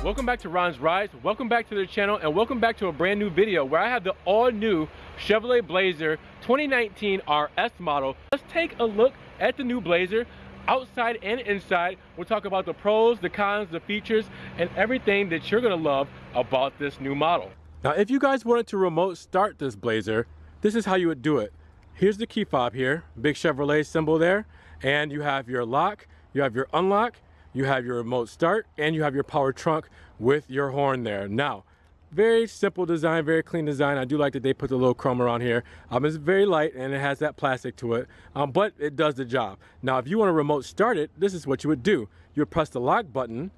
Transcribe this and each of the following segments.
Welcome back to Ron's Rides, welcome back to the channel, and welcome back to a brand new video where I have the all-new Chevrolet Blazer 2019 RS model. Let's take a look at the new Blazer, outside and inside. We'll talk about the pros, the cons, the features, and everything that you're gonna love about this new model. Now, if you guys wanted to remote start this Blazer, this is how you would do it. Here's the key fob here, big Chevrolet symbol there, and you have your lock, you have your unlock, you have your remote start, and you have your power trunk with your horn there. Now, very simple design, very clean design. I do like that they put the little chrome around here. It's very light and it has that plastic to it, but it does the job. Now, if you want to remote start it, this is what you would do. You would press the lock button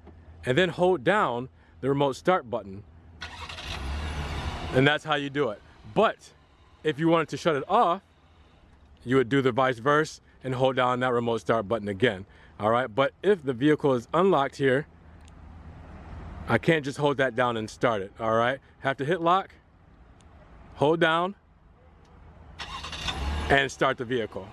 and then hold down the remote start button. And that's how you do it. But if you wanted to shut it off, you would do the vice versa and hold down that remote start button again. All right, but if the vehicle is unlocked here, I can't just hold that down and start it. All right, have to hit lock, hold down, and start the vehicle.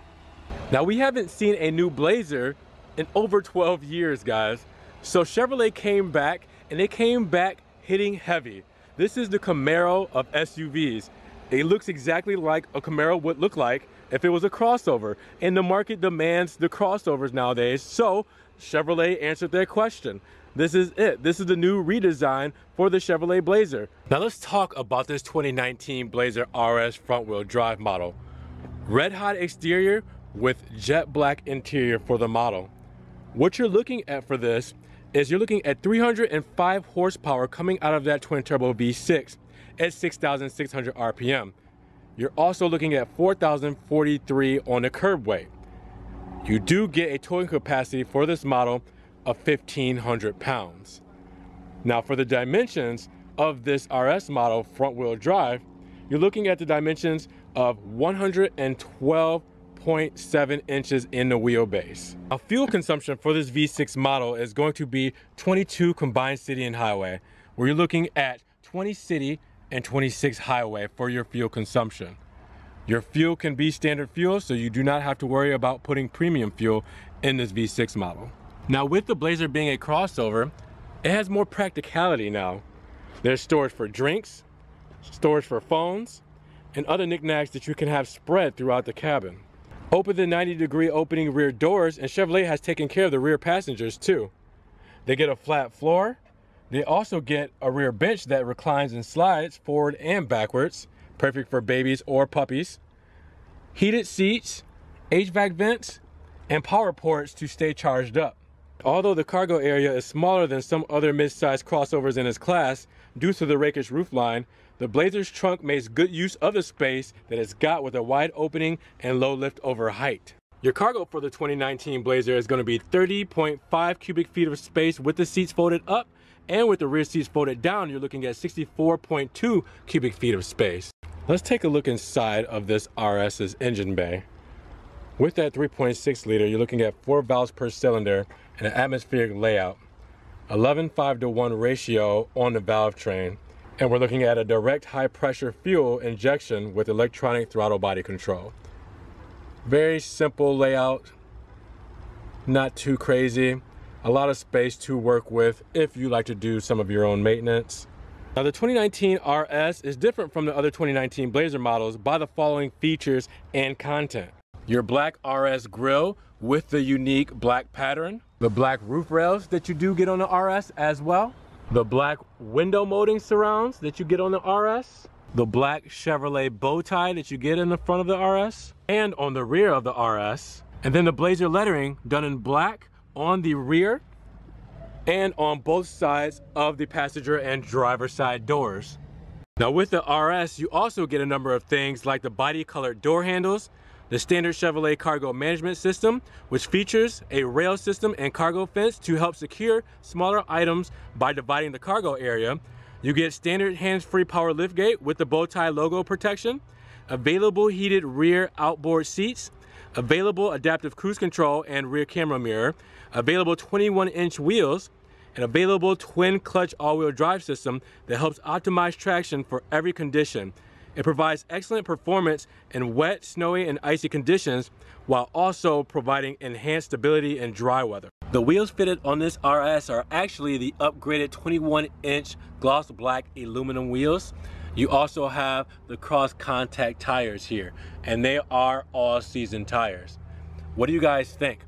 Now, we haven't seen a new Blazer in over 12 years, guys. So Chevrolet came back, and they came back hitting heavy. This is the Camaro of SUVs. It looks exactly like a Camaro would look like if it was a crossover, and the market demands the crossovers nowadays, so Chevrolet answered their question. This is it. This is the new redesign for the Chevrolet Blazer. Now let's talk about this 2019 Blazer RS front-wheel drive model. Red hot exterior with jet black interior for the model. What you're looking at for this is you're looking at 305 horsepower coming out of that twin-turbo V6 at 6,600 RPM. You're also looking at 4,043 on the curb weight. You do get a towing capacity for this model of 1,500 pounds. Now, for the dimensions of this RS model front-wheel drive, you're looking at the dimensions of 112.7 inches in the wheelbase. Now, fuel consumption for this V6 model is going to be 22 combined city and highway, where you're looking at 20 city and 26 highway for your fuel consumption. Your fuel can be standard fuel, so you do not have to worry about putting premium fuel in this V6 model. Now, with the Blazer being a crossover, it has more practicality now. There's storage for drinks, storage for phones, and other knickknacks that you can have spread throughout the cabin. Open the 90-degree opening rear doors, and Chevrolet has taken care of the rear passengers too. They get a flat floor. They also get a rear bench that reclines and slides forward and backwards, perfect for babies or puppies. Heated seats, Hvac vents, and power ports to stay charged up. Although the cargo area is smaller than some other mid-sized crossovers in its class, due to the rakish roofline, the Blazer's trunk makes good use of the space that it's got with a wide opening and low lift over height. Your cargo for the 2019 Blazer is going to be 30.5 cubic feet of space with the seats folded up, and with the rear seats folded down, you're looking at 64.2 cubic feet of space. Let's take a look inside of this RS's engine bay. With that 3.6 liter, you're looking at 4 valves per cylinder and an atmospheric layout. 11:5:1 ratio on the valve train. And we're looking at a direct high pressure fuel injection with electronic throttle body control. Very simple layout, not too crazy. A lot of space to work with if you like to do some of your own maintenance. Now, the 2019 RS is different from the other 2019 Blazer models by the following features and content. Your black RS grille with the unique black pattern. The black roof rails that you do get on the RS as well. The black window molding surrounds that you get on the RS. The black Chevrolet bow tie that you get in the front of the RS and on the rear of the RS. And then the Blazer lettering done in black on the rear and on both sides of the passenger and driver side doors. Now, with the RS, you also get a number of things like the body colored door handles, the standard Chevrolet cargo management system, which features a rail system and cargo fence to help secure smaller items by dividing the cargo area. You get standard hands-free power liftgate with the bow tie logo protection, available heated rear outboard seats, available adaptive cruise control and rear camera mirror, available 21-inch wheels, and available twin clutch all-wheel drive system that helps optimize traction for every condition. It provides excellent performance in wet, snowy, and icy conditions while also providing enhanced stability in dry weather. The wheels fitted on this RS are actually the upgraded 21-inch gloss black aluminum wheels. You also have the cross contact tires here, and they are all season tires. What do you guys think?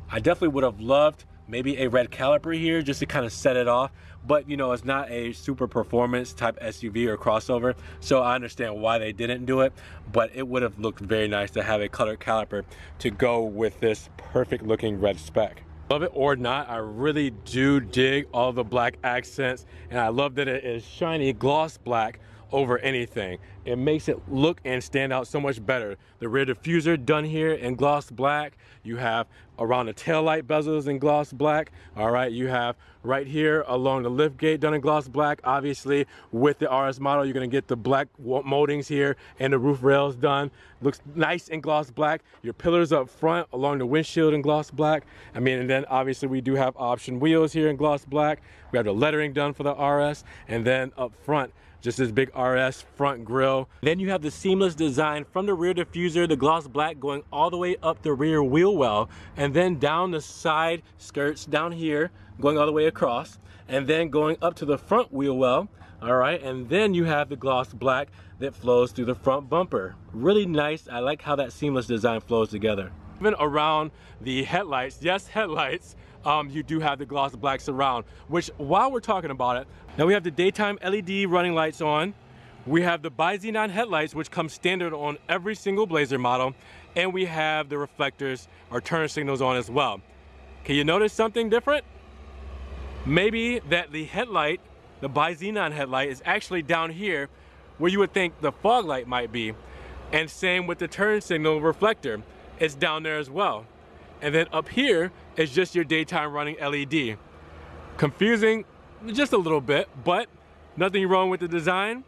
I definitely would have loved maybe a red caliper here just to kind of set it off, but you know, it's not a super performance type SUV or crossover, so I understand why they didn't do it, but it would have looked very nice to have a colored caliper to go with this perfect looking red spec. Love it or not, I really do dig all the black accents, and I love that it is shiny gloss black over anything. It makes it look and stand out so much better. The rear diffuser done here in gloss black. You have around the taillight bezels in gloss black. All right, you have right here along the liftgate done in gloss black. Obviously, with the RS model, you're gonna get the black moldings here and the roof rails done. Looks nice in gloss black. Your pillars up front along the windshield in gloss black. I mean, and then obviously we do have option wheels here in gloss black. We have the lettering done for the RS, and then up front, just this big RS front grille. Then you have the seamless design from the rear diffuser, the gloss black going all the way up the rear wheel well, and then down the side skirts down here, going all the way across, and then going up to the front wheel well. All right, and then you have the gloss black that flows through the front bumper. Really nice. I like how that seamless design flows together. Even around the headlights, yes, headlights, you do have the gloss black surround, which while we're talking about it, now we have the daytime LED running lights on. We have the Bi-Xenon headlights, which come standard on every single Blazer model. And we have the reflectors or turn signals on as well. Can you notice something different? Maybe that the headlight, the Bi-Xenon headlight, is actually down here where you would think the fog light might be. And same with the turn signal reflector. It's down there as well. And then up here is just your daytime running LED. Confusing just a little bit, but nothing wrong with the design.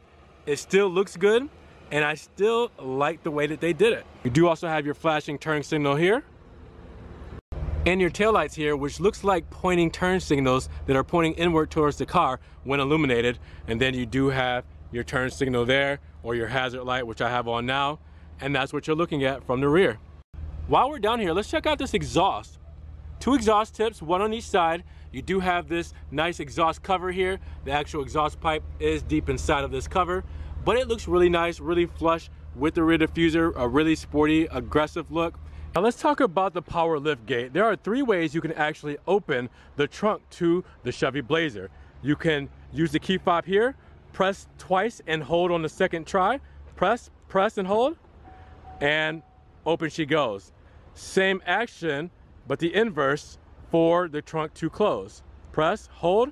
It still looks good, and I still like the way that they did it. You do also have your flashing turn signal here, and your taillights here, which looks like pointing turn signals that are pointing inward towards the car when illuminated. And then you do have your turn signal there, or your hazard light, which I have on now, and that's what you're looking at from the rear. While we're down here, let's check out this exhaust. 2 exhaust tips, 1 on each side. You do have this nice exhaust cover here. The actual exhaust pipe is deep inside of this cover, but it looks really nice, really flush with the rear diffuser, a really sporty, aggressive look. Now let's talk about the power lift gate. There are 3 ways you can actually open the trunk to the Chevy Blazer. You can use the key fob here, press twice and hold on the second try, press and hold, and open she goes. Same action, but the inverse for the trunk to close. Press, hold,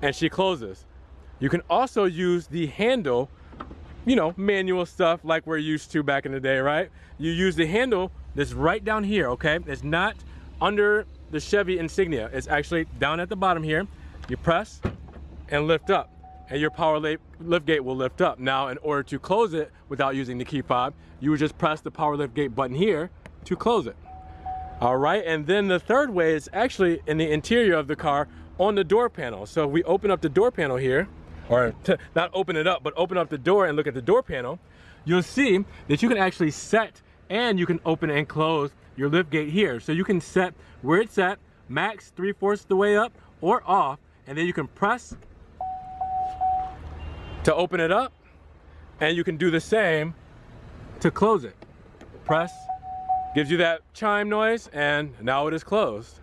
and she closes. You can also use the handle, you know, manual stuff like we're used to back in the day, right? You use the handle that's right down here, okay? It's not under the Chevy insignia. It's actually down at the bottom here. You press and lift up, and your power lift gate will lift up. Now, in order to close it without using the key fob, you would just press the power lift gate button here to close it. All right, and then the third way is actually in the interior of the car on the door panel. So if we open up the door panel here, or not open it up, but open up the door and look at the door panel, you'll see that you can actually set and you can open and close your lift gate here. So you can set where it's at, max 3/4 the way up or off, and then you can press to open it up, and you can do the same to close it. Press, gives you that chime noise, and now it is closed.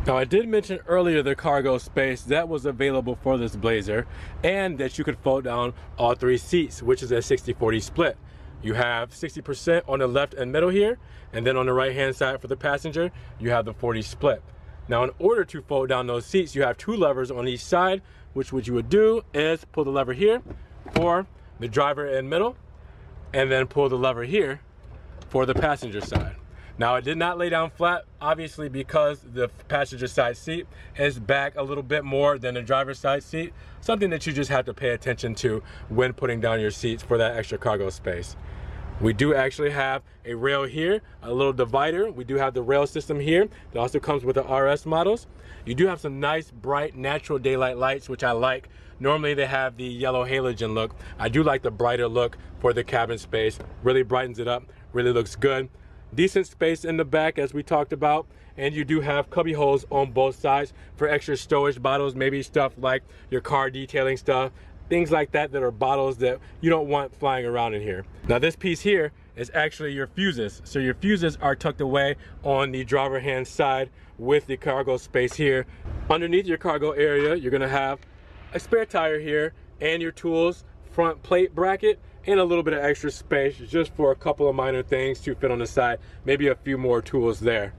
Now I did mention earlier the cargo space that was available for this Blazer, and that you could fold down all 3 seats, which is a 60-40 split. You have 60% on the left and middle here, and then on the right hand side for the passenger, you have the 40 split. Now in order to fold down those seats, you have 2 levers on each side, which what you would do is pull the lever here for the driver and middle, and then pull the lever here for the passenger side. Now it did not lay down flat, obviously, because the passenger side seat is back a little bit more than the driver's side seat, something that you just have to pay attention to when putting down your seats for that extra cargo space. We do actually have a rail here, a little divider. We do have the rail system here that also comes with the RS models. You do have some nice bright natural daylight lights, which I like. Normally they have the yellow halogen look. I do like the brighter look for the cabin space. Really brightens it up, really looks good. Decent space in the back, as we talked about. and you do have cubby holes on both sides for extra storage bottles, maybe stuff like your car detailing stuff, things like that that are bottles that you don't want flying around in here. Now this piece here is actually your fuses. So your fuses are tucked away on the driver hand side with the cargo space here. Underneath your cargo area, you're gonna have a spare tire here and your tools, front plate bracket, and a little bit of extra space just for a couple of minor things to fit on the side, maybe a few more tools there.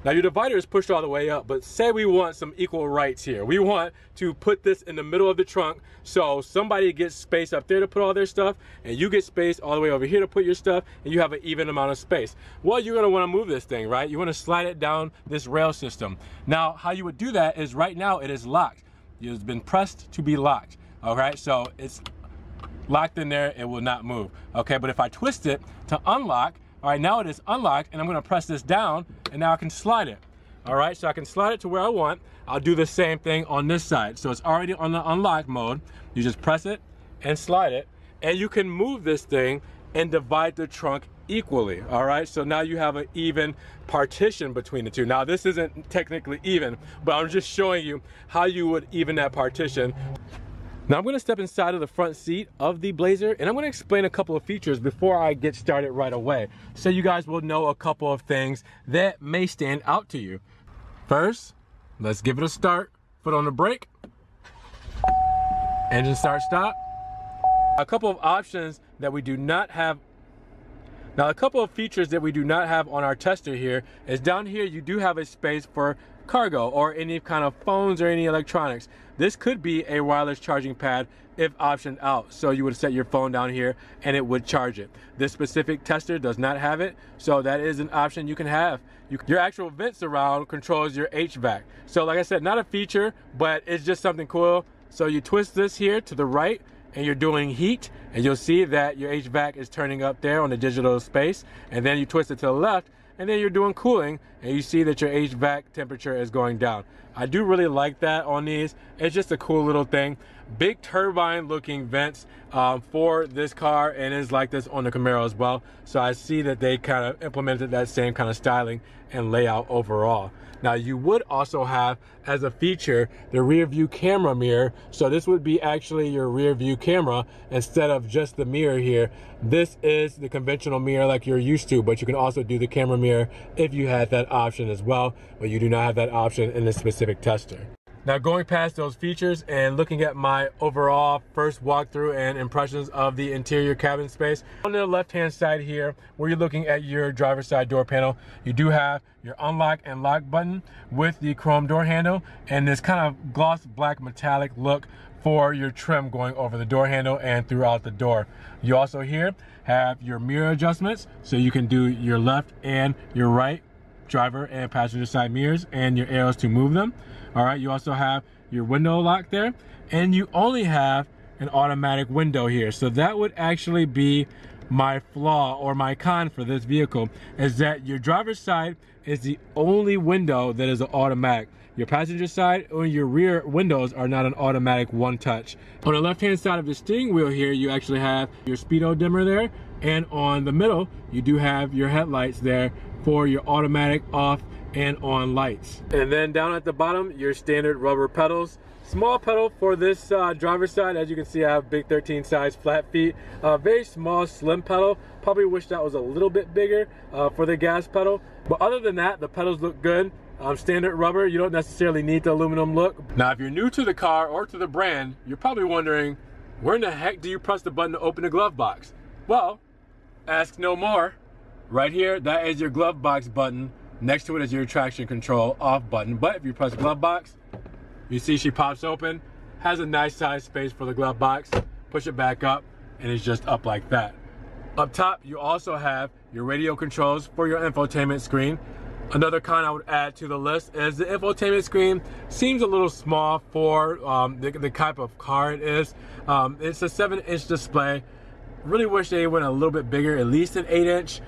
Now your divider is pushed all the way up, but say we want some equal rights here. We want to put this in the middle of the trunk so somebody gets space up there to put all their stuff and you get space all the way over here to put your stuff and you have an even amount of space. Well, you're gonna wanna move this thing, right? You wanna slide it down this rail system. Now, how you would do that is right now it is locked. It's been pressed to be locked, all right? So it's locked in there, it will not move, okay? But if I twist it to unlock, all right, now it is unlocked and I'm gonna press this down and now I can slide it. All right, so I can slide it to where I want. I'll do the same thing on this side. So it's already on the unlock mode. You just press it and slide it and you can move this thing and divide the trunk equally, all right? So now you have an even partition between the two. Now this isn't technically even, but I'm just showing you how you would even that partition. Now I'm gonna step inside of the front seat of the Blazer and I'm gonna explain a couple of features before I get started right away, so you guys will know a couple of things that may stand out to you. First, let's give it a start. Foot on the brake. Engine start stop. A couple of options that we do not have. Now a couple of features that we do not have on our tester here is down here you do have a space for cargo or any kind of phones or any electronics. This could be a wireless charging pad if optioned out. So you would set your phone down here and it would charge it. This specific tester does not have it, so that is an option you can have. Your actual vent surround controls your HVAC. So like I said, not a feature, but it's just something cool. So you twist this here to the right and you're doing heat and you'll see that your HVAC is turning up there on the digital space, and then you twist it to the left and then you're doing cooling and you see that your HVAC temperature is going down. I do really like that on these. It's just a cool little thing. Big turbine looking vents for this car, and it's like this on the Camaro as well. So I see that they kind of implemented that same kind of styling and layout overall. Now you would also have as a feature the rear view camera mirror. So this would be actually your rear view camera instead of just the mirror here. This is the conventional mirror like you're used to, but you can also do the camera mirror if you had that option as well, but you do not have that option in this specific tester. Now going past those features and looking at my overall first walkthrough and impressions of the interior cabin space, on the left hand side here where you're looking at your driver's side door panel, you do have your unlock and lock button with the chrome door handle and this kind of gloss black metallic look for your trim going over the door handle and throughout the door. You also here have your mirror adjustments, so you can do your left and your right driver and passenger side mirrors and your arrows to move them. All right, you also have your window lock there, and you only have an automatic window here. So that would actually be my flaw or my con for this vehicle, is that your driver's side is the only window that is an automatic. Your passenger side or your rear windows are not an automatic one touch. On the left hand side of the steering wheel here, you actually have your speedo dimmer there, and on the middle you do have your headlights there for your automatic off and on lights. And then down at the bottom, your standard rubber pedals. Small pedal for this driver's side. As you can see, I have big 13 size flat feet. Very small, slim pedal. Probably wish that was a little bit bigger for the gas pedal. But other than that, the pedals look good. Standard rubber, you don't necessarily need the aluminum look. Now, if you're new to the car or to the brand, you're probably wondering, where in the heck do you press the button to open the glove box? Well, ask no more. Right here, that is your glove box button. Next to it is your traction control off button. But if you press glove box, you see she pops open, has a nice size space for the glove box. Push it back up and it's just up like that. Up top, you also have your radio controls for your infotainment screen. Another con I would add to the list is the infotainment screen seems a little small for the type of car it is. It's a 7-inch display. Really wish they went a little bit bigger, at least an 8-inch.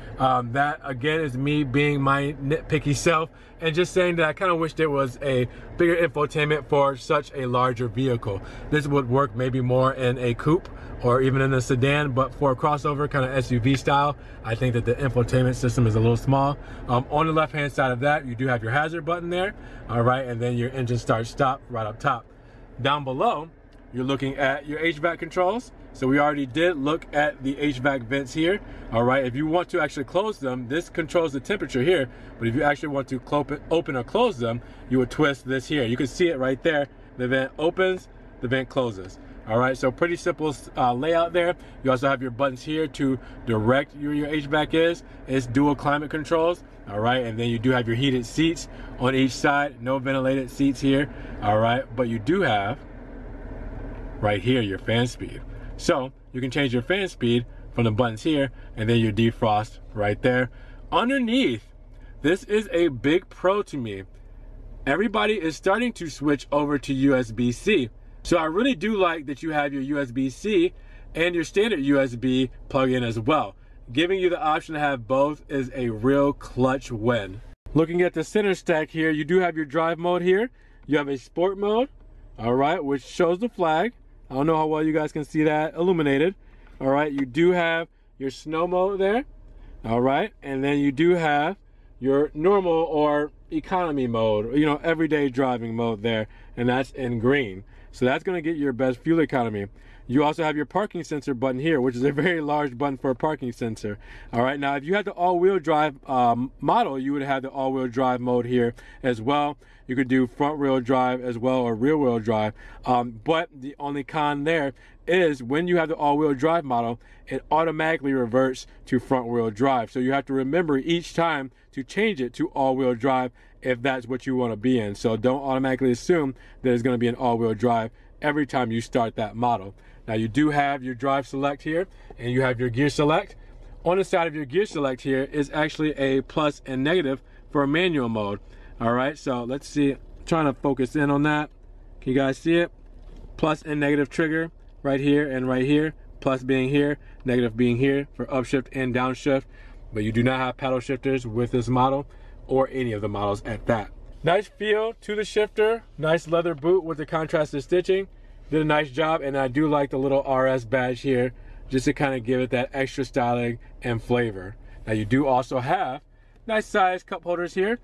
That again is me being my nitpicky self and just saying that I kind of wish there was a bigger infotainment for such a larger vehicle. This would work maybe more in a coupe or even in a sedan, but for a crossover kind of SUV style, I think that the infotainment system is a little small. On the left hand side of that, you do have your hazard button there, all right, and then your engine start stop right up top. Down below, you're looking at your HVAC controls. So we already did look at the HVAC vents here. All right, if you want to actually close them, this controls the temperature here. But if you actually want to open or close them, you would twist this here. You can see it right there. The vent opens, the vent closes. All right, so pretty simple layout there. You also have your buttons here to direct where your HVAC is. It's dual climate controls. All right, and then you do have your heated seats on each side. No ventilated seats here. All right, but you do have right here your fan speed. So you can change your fan speed from the buttons here, and then your defrost right there. Underneath, this is a big pro to me. Everybody is starting to switch over to USB-C. So I really do like that you have your USB-C and your standard USB plug-in as well. Giving you the option to have both is a real clutch win. Looking at the center stack here, you do have your drive mode here. You have a sport mode, all right, which shows the flag. I don't know how well you guys can see that illuminated. All right, you do have your snow mode there. All right, and then you do have your normal or economy mode, you know, everyday driving mode there, and that's in green. So that's gonna get your best fuel economy. You also have your parking sensor button here, which is a very large button for a parking sensor. All right, now if you had the all-wheel drive model, you would have the all-wheel drive mode here as well. You could do front-wheel drive as well or rear-wheel drive. But the only con there is when you have the all-wheel drive model, it automatically reverts to front-wheel drive. So you have to remember each time to change it to all-wheel drive if that's what you want to be in. So don't automatically assume that it's going to be an all-wheel drive every time you start that model. Now you do have your drive select here, and you have your gear select. On the side of your gear select here is actually a plus and negative for a manual mode. All right, so let's see, I'm trying to focus in on that. Can you guys see it? Plus and negative trigger right here and right here. Plus being here, negative being here for upshift and downshift. But you do not have paddle shifters with this model or any of the models at that. Nice feel to the shifter. Nice leather boot with the contrasted stitching. Did a nice job, and I do like the little RS badge here just to kind of give it that extra styling and flavor. Now you do also have nice size cup holders here.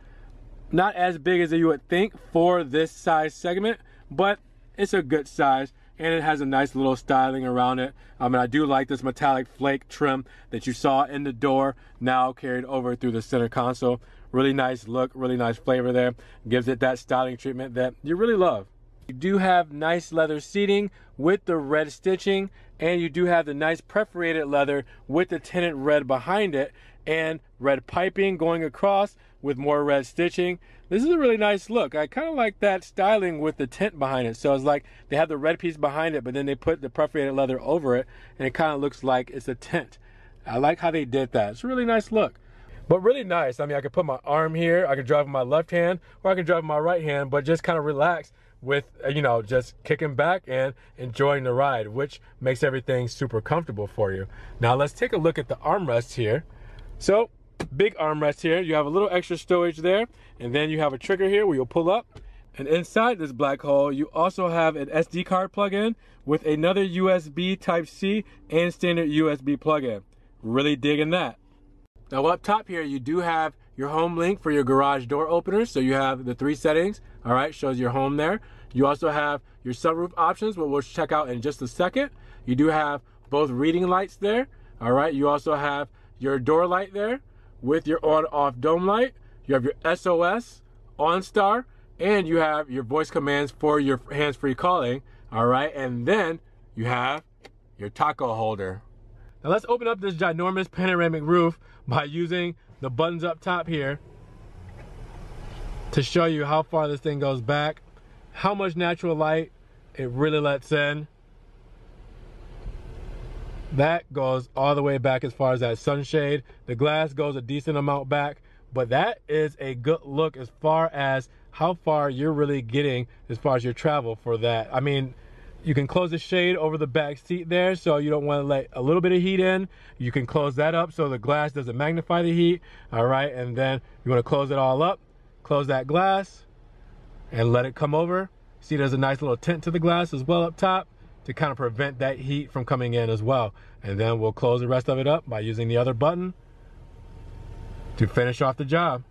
Not as big as you would think for this size segment, but it's a good size, and it has a nice little styling around it. And I do like this metallic flake trim that you saw in the door, now carried over through the center console. Really nice look, really nice flavor there. Gives it that styling treatment that you really love. You do have nice leather seating with the red stitching, and you do have the nice perforated leather with the tinted red behind it and red piping going across with more red stitching. This is a really nice look. I kind of like that styling with the tint behind it. So it's like they have the red piece behind it, but then they put the perforated leather over it, and it kind of looks like it's a tint. I like how they did that. It's a really nice look. But really nice. I mean, I could put my arm here, I could drive with my left hand, or I could drive with my right hand, but just kind of relax with, you know, just kicking back and enjoying the ride, which makes everything super comfortable for you. Now let's take a look at the armrests here. So big armrest here. You have a little extra storage there, and then you have a trigger here where you'll pull up. And inside this black hole, you also have an SD card plug-in with another USB Type-C and standard USB plug-in. Really digging that. Now up top here, you do have your home link for your garage door openers. So you have the 3 settings, all right, shows your home there. You also have your sunroof options, what we'll check out in just a second. You do have both reading lights there, all right. You also have your door light there with your on-off dome light. You have your SOS, OnStar, and you have your voice commands for your hands-free calling, all right. And then you have your taco holder. Now let's open up this ginormous panoramic roof by using the buttons up top here to show you how far this thing goes back, how much natural light it really lets in. That goes all the way back as far as that sunshade. The glass goes a decent amount back, but that is a good look as far as how far you're really getting as far as your travel for that. I mean, You can close the shade over the back seat there, so you don't want to let a little bit of heat in. You can close that up so the glass doesn't magnify the heat. All right, and then you want to close it all up, close that glass, and let it come over. See, there's a nice little tint to the glass as well up top to kind of prevent that heat from coming in as well. And then we'll close the rest of it up by using the other button to finish off the job.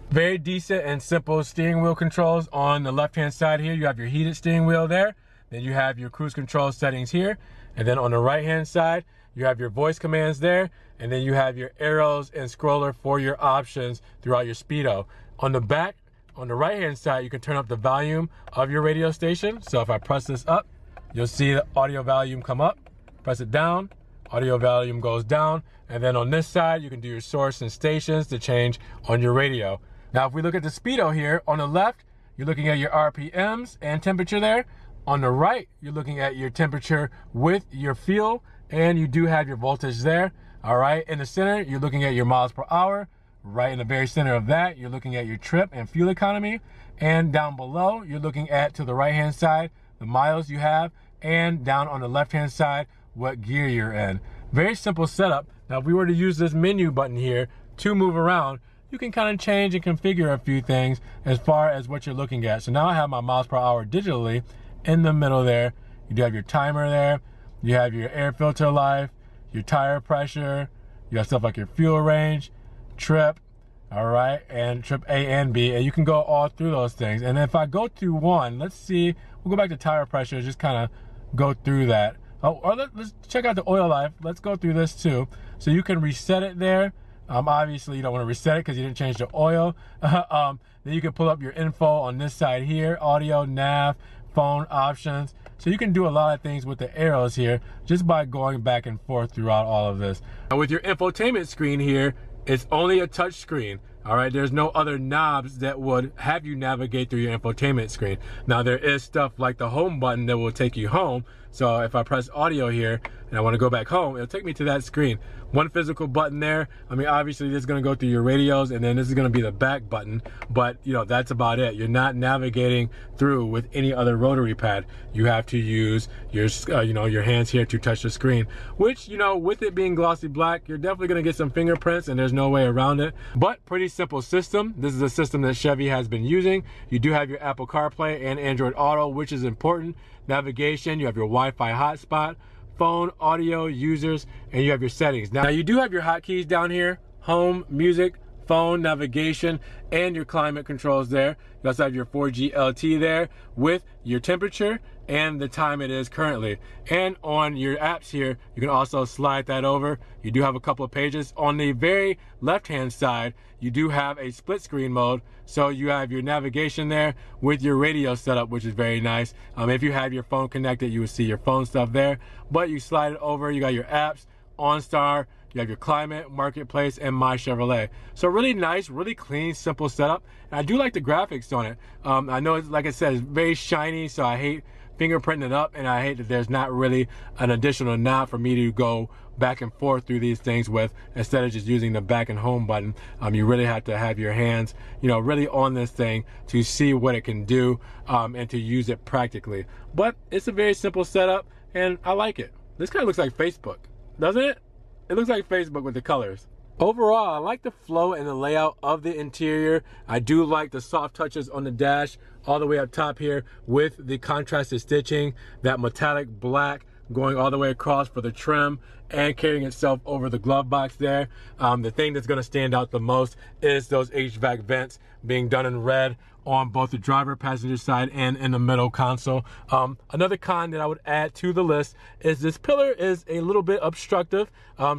Very decent and simple steering wheel controls. On the left-hand side here, you have your heated steering wheel there. Then you have your cruise control settings here. And then on the right-hand side, you have your voice commands there. And then you have your arrows and scroller for your options throughout your Speedo. On the back, on the right-hand side, you can turn up the volume of your radio station. So if I press this up, you'll see the audio volume come up. Press it down, audio volume goes down. And then on this side, you can do your source and stations to change on your radio. Now, if we look at the Speedo here, on the left, you're looking at your RPMs and temperature there. On the right, you're looking at your temperature with your fuel, and you do have your voltage there. All right, in the center, you're looking at your miles per hour. Right in the very center of that, you're looking at your trip and fuel economy. And down below, you're looking at, to the right-hand side, the miles you have, and down on the left-hand side, what gear you're in. Very simple setup. Now, if we were to use this menu button here to move around, you can kind of change and configure a few things as far as what you're looking at. So now I have my miles per hour digitally in the middle there. You do have your timer there. You have your air filter life, your tire pressure. You have stuff like your fuel range, trip, all right, and trip A and B. And you can go all through those things. And if I go through one, let's see, we'll go back to tire pressure, just kind of go through that. Oh, or let's check out the oil life. Let's go through this too. So you can reset it there. Obviously, you don't want to reset it because you didn't change the oil. Then you can pull up your info on this side here, audio, nav, phone options. So you can do a lot of things with the arrows here just by going back and forth throughout all of this. Now with your infotainment screen here, it's only a touch screen. All right, there's no other knobs that would have you navigate through your infotainment screen. Now there is stuff like the home button that will take you home. So if I press audio here and I want to go back home, it'll take me to that screen. One physical button there. I mean, obviously this is going to go through your radios, and then this is going to be the back button, but you know, that's about it. You're not navigating through with any other rotary pad. You have to use your, your hands here to touch the screen, which, you know, with it being glossy black, you're definitely going to get some fingerprints, and there's no way around it. But pretty simple system. This is a system that Chevy has been using. You do have your Apple CarPlay and Android Auto, which is important. Navigation, you have your Wi-Fi hotspot, phone, audio, users, and you have your settings. Now you do have your hotkeys down here: home, music, phone, navigation, and your climate controls there. You also have your 4G LTE there with your temperature and the time it is currently. And on your apps here, you can also slide that over. You do have a couple of pages. On the very left-hand side, you do have a split screen mode. So you have your navigation there with your radio setup, which is very nice. If you have your phone connected, you would see your phone stuff there. But you slide it over, you got your apps, OnStar, you have your climate, marketplace, and My Chevrolet. So really nice, really clean, simple setup. And I do like the graphics on it. I know it's, like I said, it's very shiny, so I hate fingerprinting it up, and I hate that there's not really an additional knob for me to go back and forth through these things with, instead of just using the back and home button. You really have to have your hands, really on this thing to see what it can do, and to use it practically. But it's a very simple setup, and I like it. This kind of looks like Facebook, doesn't it? It looks like Facebook with the colors. Overall, I like the flow and the layout of the interior. I do like the soft touches on the dash all the way up top here with the contrasted stitching, that metallic black going all the way across for the trim and carrying itself over the glove box there. The thing that's going to stand out the most is those Hvac vents being done in red on both the driver, passenger side, and in the middle console. Another con that I would add to the list is this pillar is a little bit obstructive.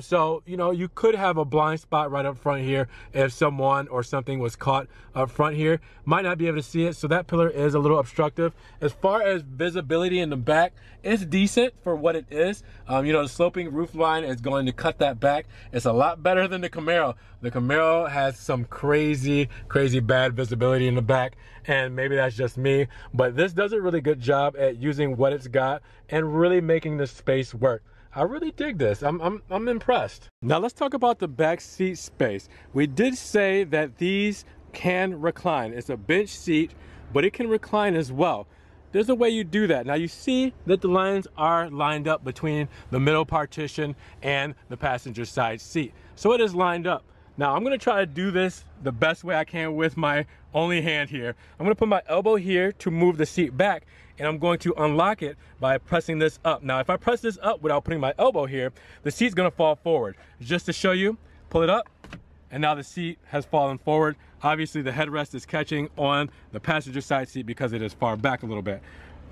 So, you could have a blind spot right up front here if someone or something was caught up front here. Might not be able to see it, so that pillar is a little obstructive. As far as visibility in the back, it's decent for what it is. The sloping roof line is going to cut that back. It's a lot better than the Camaro. The Camaro has some crazy, crazy bad visibility in the back, and maybe that's just me, but this does a really good job at using what it's got and really making the space work. I really dig this. I'm impressed. Now let's talk about the back seat space. We did say that these can recline. It's a bench seat, but it can recline as well. there's a way you do that. Now you see that the lines are lined up between the middle partition and the passenger side seat. So it is lined up. Now I'm gonna try to do this the best way I can with my only hand here. I'm gonna put my elbow here to move the seat back, and I'm going to unlock it by pressing this up. Now if I press this up without putting my elbow here, the seat's gonna fall forward. Just to show you, pull it up, and now the seat has fallen forward. Obviously the headrest is catching on the passenger side seat because it is far back a little bit.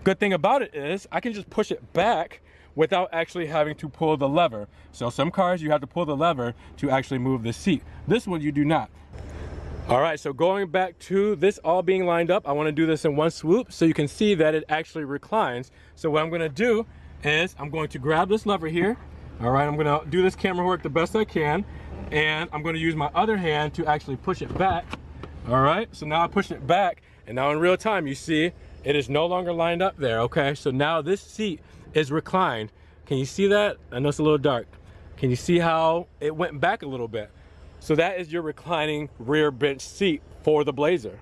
Good thing about it is I can just push it back without actually having to pull the lever. So some cars you have to pull the lever to actually move the seat. This one you do not. All right, so going back to this all being lined up, I want to do this in one swoop so you can see that it actually reclines. So what I'm going to do is I'm going to grab this lever here. All right, I'm going to do this camera work the best I can, and I'm going to use my other hand to actually push it back. All right, so now I push it back, and now in real time you see it is no longer lined up there. Okay, so now this seat is reclined. Can you see that? I know it's a little dark. Can you see how it went back a little bit? So that is your reclining rear bench seat for the Blazer.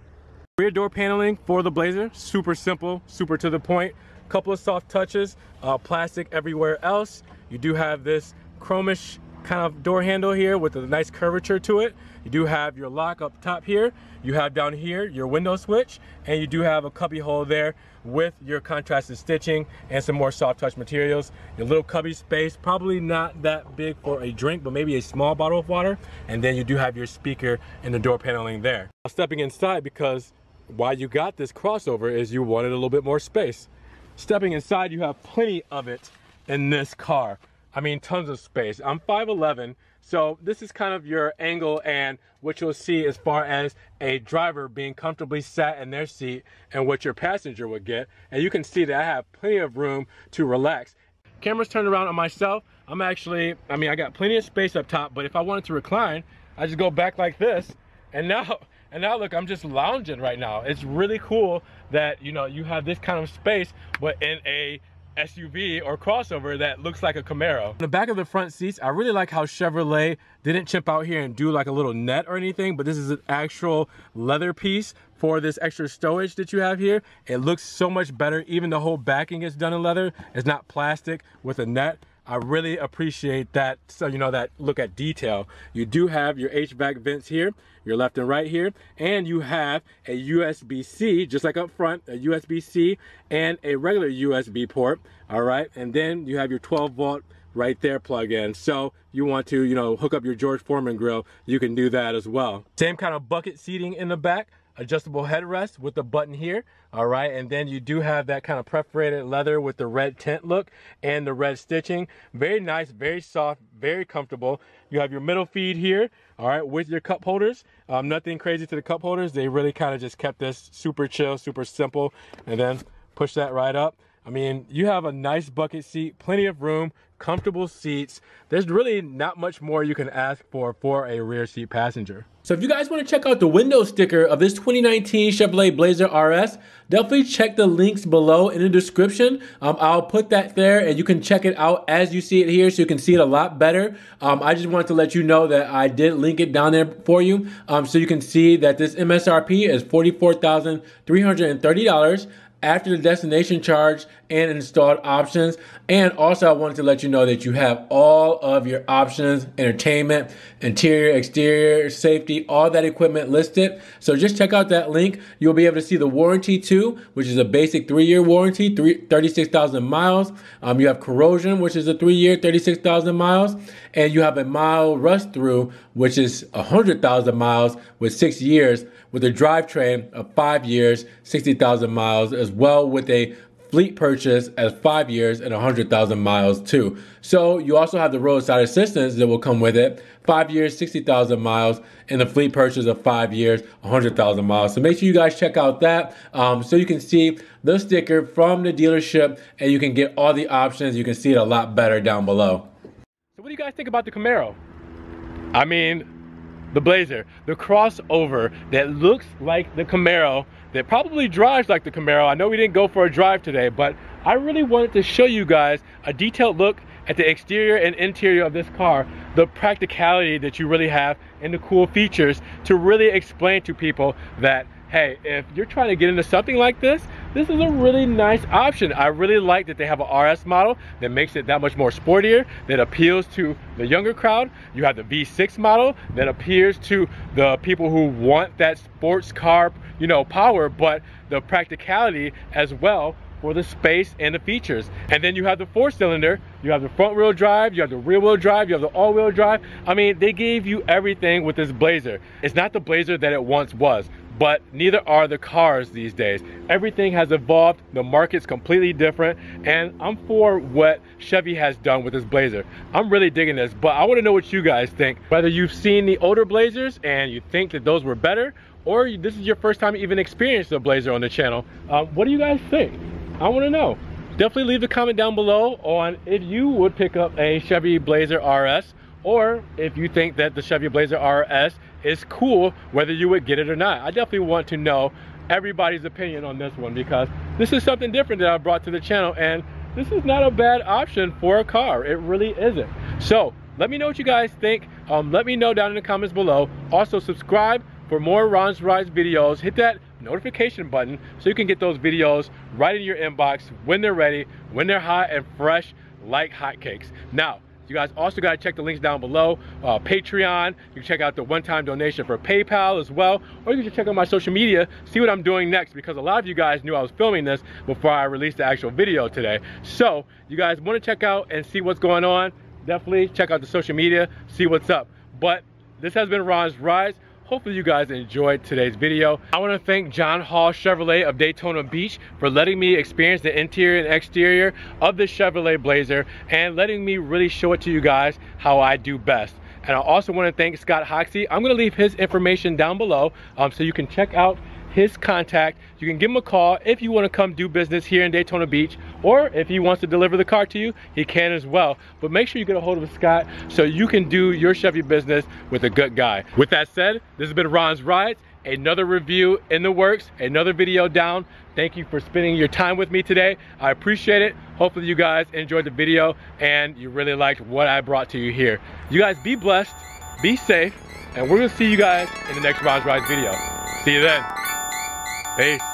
Rear door paneling for the Blazer, super simple, super to the point. Couple of soft touches, plastic everywhere else. You do have this chromish kind of door handle here with a nice curvature to it. You do have your lock up top here. You have down here your window switch, and you do have a cubby hole there with your contrasted stitching and some more soft touch materials. Your little cubby space, probably not that big for a drink, but maybe a small bottle of water. And then you do have your speaker and the door paneling there. Now stepping inside, because why you got this crossover is you wanted a little bit more space. Stepping inside, you have plenty of it in this car. I mean, tons of space. I'm 5'11", so this is kind of your angle and what you'll see as far as a driver being comfortably sat in their seat and what your passenger would get. And you can see that I have plenty of room to relax. Camera's turned around on myself. I'm actually, I mean, I got plenty of space up top, but if I wanted to recline, I just go back like this, and now look, I'm just lounging right now. It's really cool that, you know, you have this kind of space, but in a SUV or crossover that looks like a Camaro. In the back of the front seats, I really like how Chevrolet didn't chip out here and do like a little net or anything, but this is an actual leather piece for this extra stowage that you have here. It looks so much better. Even the whole backing is done in leather. It's not plastic with a net. I really appreciate that, so you know, that look at detail. You do have your Hvac vents here, your left and right here, and you have a USB-C, just like up front, a USB-C and a regular USB port, all right? And then you have your 12-volt right there plug in. So you want to, you know, hook up your George Foreman grill, you can do that as well. Same kind of bucket seating in the back. Adjustable headrest with the button here, all right? And then you do have that kind of perforated leather with the red tint look and the red stitching. Very nice, very soft, very comfortable. You have your middle feed here, all right, with your cup holders. Nothing crazy to the cup holders. They really kind of just kept this super chill, super simple. And then push that right up. I mean, you have a nice bucket seat, plenty of room, comfortable seats. There's really not much more you can ask for a rear seat passenger. So if you guys want to check out the window sticker of this 2019 Chevrolet Blazer RS, definitely check the links below in the description. I'll put that there and you can check it out as you see it here so you can see it a lot better. I just wanted to let you know that I did link it down there for you so you can see that this MSRP is $44,330. after the destination charge and installed options. And also I wanted to let you know that you have all of your options, entertainment, interior, exterior, safety, all that equipment listed. So just check out that link. You'll be able to see the warranty too, which is a basic 3-year warranty, 36,000 miles. You have corrosion, which is a 3-year, 36,000 miles. And you have a mile rust through, which is 100,000 miles with 6 years, with a drivetrain of 5 years, 60,000 miles, as well with a fleet purchase at 5 years and 100,000 miles too. So you also have the roadside assistance that will come with it, 5 years, 60,000 miles, and the fleet purchase of 5 years, 100,000 miles. So make sure you guys check out that so you can see the sticker from the dealership and you can get all the options. You can see it a lot better down below. So what do you guys think about the Camaro? I mean, the Blazer, the crossover that looks like the Camaro, that probably drives like the Camaro. I know we didn't go for a drive today, but I really wanted to show you guys a detailed look at the exterior and interior of this car, the practicality that you really have and the cool features to really explain to people that hey, if you're trying to get into something like this, this is a really nice option. I really like that they have an RS model that makes it that much more sportier, that appeals to the younger crowd. You have the V6 model that appeals to the people who want that sports car, you know, power, but the practicality as well for the space and the features. And then you have the 4-cylinder, you have the front wheel drive, you have the rear wheel drive, you have the all-wheel drive. I mean, they gave you everything with this Blazer. It's not the Blazer that it once was, but neither are the cars these days. Everything has evolved, the market's completely different, and I'm for what Chevy has done with this Blazer. I'm really digging this, but I wanna know what you guys think. Whether you've seen the older Blazers and you think that those were better, or this is your first time even experiencing a Blazer on the channel, what do you guys think? I wanna know. Definitely leave a comment down below on if you would pick up a Chevy Blazer RS, or if you think that the Chevy Blazer RS is cool, whether you would get it or not. I definitely want to know everybody's opinion on this one, because this is something different that I brought to the channel, and this is not a bad option for a car. It really isn't. So let me know what you guys think. Let me know down in the comments below. Also subscribe for more Ron's Rides videos. Hit that notification button so you can get those videos right in your inbox when they're ready, when they're hot and fresh like hotcakes. Now, you guys also got to check the links down below. Patreon, you can check out the one-time donation for PayPal as well, or you can check out my social media, see what I'm doing next, because a lot of you guys knew I was filming this before I released the actual video today. So you guys want to check out and see what's going on, definitely check out the social media, see what's up. But this has been Ron's Rides. Hopefully you guys enjoyed today's video. I want to thank John Hall Chevrolet of Daytona Beach for letting me experience the interior and exterior of the Chevrolet Blazer and letting me really show it to you guys how I do best. And I also want to thank Scott Hoxie. I'm going to leave his information down below so you can check out his contact. You can give him a call if you want to come do business here in Daytona Beach, or if he wants to deliver the car to you, he can as well. But make sure you get a hold of Scott so you can do your Chevy business with a good guy. With that said, this has been Ron's Rides, another review in the works, another video down. Thank you for spending your time with me today. I appreciate it. Hopefully you guys enjoyed the video and you really liked what I brought to you here. You guys be blessed, be safe, and we're gonna see you guys in the next Ron's Rides video. See you then. Peace.